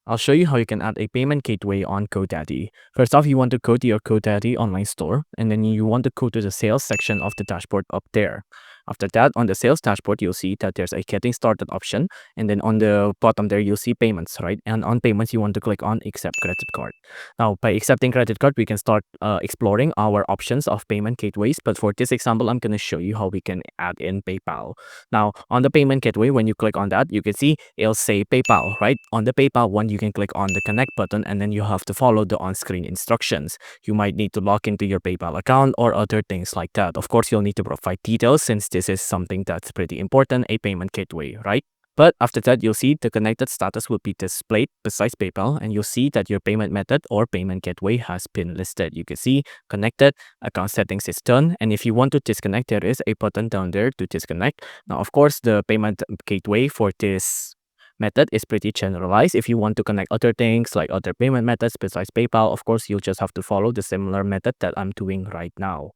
I'll show you how you can add a payment gateway on GoDaddy. First off, you want to go to your GoDaddy online store, and then you want to go to the sales section of the dashboard up there. After that, on the sales dashboard, you'll see that there's a getting started option, and then on the bottom there, you'll see payments, right? And on payments, you want to click on accept credit card. Now, by accepting credit card, we can start exploring our options of payment gateways. But for this example, I'm going to show you how we can add in PayPal. Now, on the payment gateway, when you click on that, you can see it'll say PayPal, right? On the PayPal one, you can click on the connect button, and then you have to follow the on-screen instructions. You might need to log into your PayPal account or other things like that. Of course, you'll need to provide details since this is something that's pretty important, a payment gateway, right? But after that, you'll see the connected status will be displayed besides PayPal, and you'll see that your payment method or payment gateway has been listed. You can see connected, account settings is done, and if you want to disconnect, there is a button down there to disconnect. Now, of course, the payment gateway for this method is pretty generalized. If you want to connect other things like other payment methods besides PayPal, of course, you'll just have to follow the similar method that I'm doing right now.